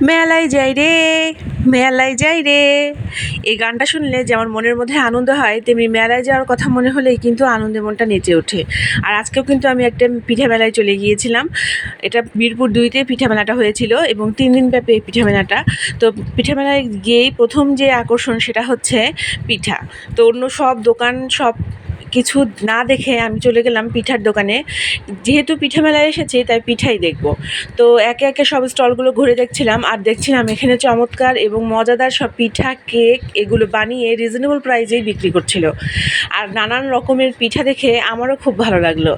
মেলায় যাই রে, মেলায় যাই রে। এই গানটা শুনলে যেমন মনের মধ্যে আনন্দ হয়, তেমনি মেলায় যাওয়ার কথা মনে হলেই কিন্তু আনন্দে মনটা নেচে ওঠে। আর আজকেও কিন্তু আমি একটা পিঠা মেলায় চলে গিয়েছিলাম। এটা মিরপুর 2-তে পিঠা মেলাটা হয়েছিল এবং 3 দিন ব্যাপী এই পিঠা মেলাটা। তো পিঠা মেলায় গিয়েই প্রথম যে আকর্ষণ সেটা হচ্ছে পিঠা। তো অন্য সব দোকান সব কিছু না দেখে আমি চলে গেলাম পিঠার দোকানে। যেহেতু পিঠা মেলায় এসেছি তাই পিঠাই দেখব। তো একে একে সব স্টলগুলো ঘুরে দেখছিলাম আর দেখছিলাম এখানে চমৎকার এবং মজাদার সব পিঠা, কেক এগুলো বানিয়ে রিজনেবল প্রাইসেই বিক্রি করছিল। আর নানান রকমের পিঠা দেখে আমারও খুব ভালো লাগলো।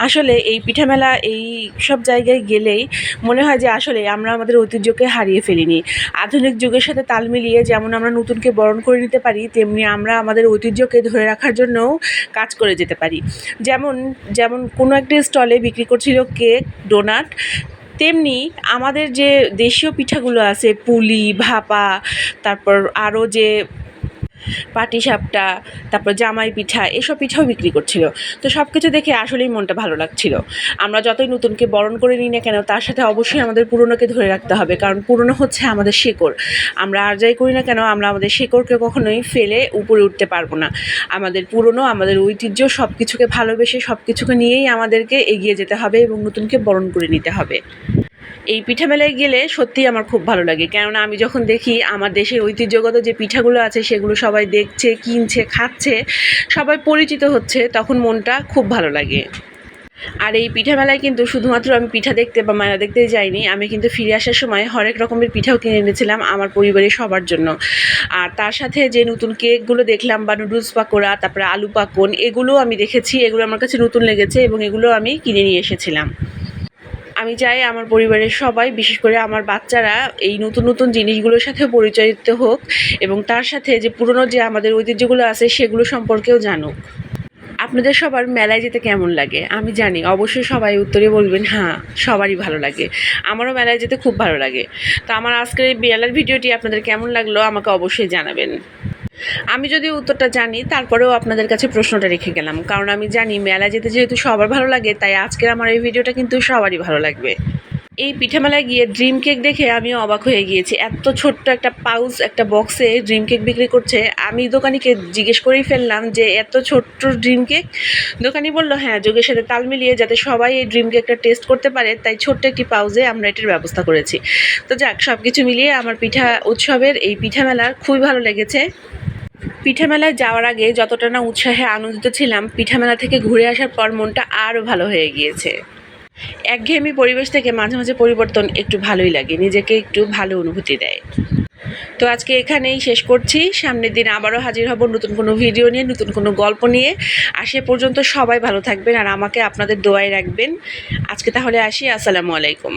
আসলে এই পিঠা মেলা এই সব জায়গায় গেলেই মনে হয় যে আসলে আমরা আমাদের ঐতিহ্যকে হারিয়ে ফেলিনি। আধুনিক যুগের সাথে তাল মিলিয়ে যেমন আমরা নতুনকে বরণ করে নিতে পারি, তেমনি আমরা আমাদের ঐতিহ্যকে ধরে রাখার জন্যও কাজ করে যেতে পারি। যেমন যেমন কোনো একটা স্টলে বিক্রি করছিল কেক, ডোনাট, তেমনি আমাদের যে দেশীয় পিঠাগুলো আছে পুলি, ভাপা, তারপর আরও যে পাটিসাপটা, তারপর জামাই পিঠা, এসব পিঠাও বিক্রি করছিল। তো সব কিছু দেখে আসলেই মনটা ভালো লাগছিল। আমরা যতই নতুনকে বরণ করে নিই না কেন, তার সাথে অবশ্যই আমাদের পুরনোকে ধরে রাখতে হবে, কারণ পুরনো হচ্ছে আমাদের শেকড়। আমরা আর যাই করি না কেন, আমরা আমাদের শেকড়কে কখনোই ফেলে উপরে উঠতে পারবো না। আমাদের পুরনো, আমাদের ঐতিহ্য সব কিছুকে ভালোবেসে সব কিছুকে নিয়েই আমাদেরকে এগিয়ে যেতে হবে এবং নতুনকে বরণ করে নিতে হবে। এই পিঠা মেলায় গেলে সত্যিই আমার খুব ভালো লাগে, কেননা আমি যখন দেখি আমার দেশের ঐতিহ্যগত যে পিঠাগুলো আছে সেগুলো সবাই দেখছে, কিনছে, খাচ্ছে, সবাই পরিচিত হচ্ছে, তখন মনটা খুব ভালো লাগে। আর এই পিঠা মেলায় কিন্তু শুধুমাত্র আমি পিঠা দেখতে বা মেলা দেখতেই যাইনি, আমি কিন্তু ফিরে আসার সময় হরেক রকমের পিঠাও কিনে এনেছিলাম আমার পরিবারের সবার জন্য। আর তার সাথে যে নতুন কেকগুলো দেখলাম বা নুডলস পাকোড়া, তারপরে আলু পাকন, এগুলোও আমি দেখেছি, এগুলো আমার কাছে নতুন লেগেছে এবং এগুলো আমি কিনে নিয়ে এসেছিলাম। আমি চাই আমার পরিবারের সবাই, বিশেষ করে আমার বাচ্চারা, এই নতুন নতুন জিনিসগুলোর সাথে পরিচিত হোক এবং তার সাথে যে পুরনো যে আমাদের ঐতিহ্যগুলো আছে সেগুলো সম্পর্কেও জানুক। আপনাদের সবার মেলায় যেতে কেমন লাগে আমি জানি, অবশ্যই সবাই উত্তরে বলবেন হ্যাঁ, সবারই ভালো লাগে। আমারও মেলায় যেতে খুব ভালো লাগে। তো আমার আজকের এই মেলার ভিডিওটি আপনাদের কেমন লাগলো আমাকে অবশ্যই জানাবেন। আমি যদিও উত্তরটা জানি, তারপরেও আপনাদের কাছে প্রশ্নটা রেখে গেলাম, কারণ আমি জানি মেলায় যেতে যেহেতু সবার ভালো লাগে, তাই আজকের আমার এই ভিডিওটা কিন্তু সবারই ভালো লাগবে। এই পিঠা মেলায় গিয়ে ড্রিম কেক দেখে আমিও অবাক হয়ে গিয়েছি। এত ছোট্ট একটা পাউচ, একটা বক্সে ড্রিম কেক বিক্রি করছে। আমি দোকানিকে জিজ্ঞেস করেই ফেললাম যে এত ছোট্ট ড্রিম কেক? দোকানি বলল হ্যাঁ, যুগের সাথে তাল মিলিয়ে যাতে সবাই এই ড্রিম কেকটা টেস্ট করতে পারে, তাই ছোট্ট একটি পাউচে আমরা এটার ব্যবস্থা করেছি। তো যাক, সব কিছু মিলিয়ে আমার পিঠা উৎসবের এই পিঠা মেলার খুবই ভালো লেগেছে। পিঠা মেলায় যাওয়ার আগে যতটা না উৎসাহে আনন্দিত ছিলাম, পিঠা মেলা থেকে ঘুরে আসার পর মনটা আরও ভালো হয়ে গিয়েছে। একঘেয়েমি পরিবেশ থেকে মাঝে মাঝে পরিবর্তন একটু ভালোই লাগে, নিজেকে একটু ভালো অনুভূতি দেয়। তো আজকে এখানেই শেষ করছি। সামনের দিন আবারও হাজির হব নতুন কোনো ভিডিও নিয়ে, নতুন কোনো গল্প নিয়ে। আর সে পর্যন্ত সবাই ভালো থাকবেন আর আমাকে আপনাদের দোয়ায় রাখবেন। আজকে তাহলে আসি, আসসালামু আলাইকুম।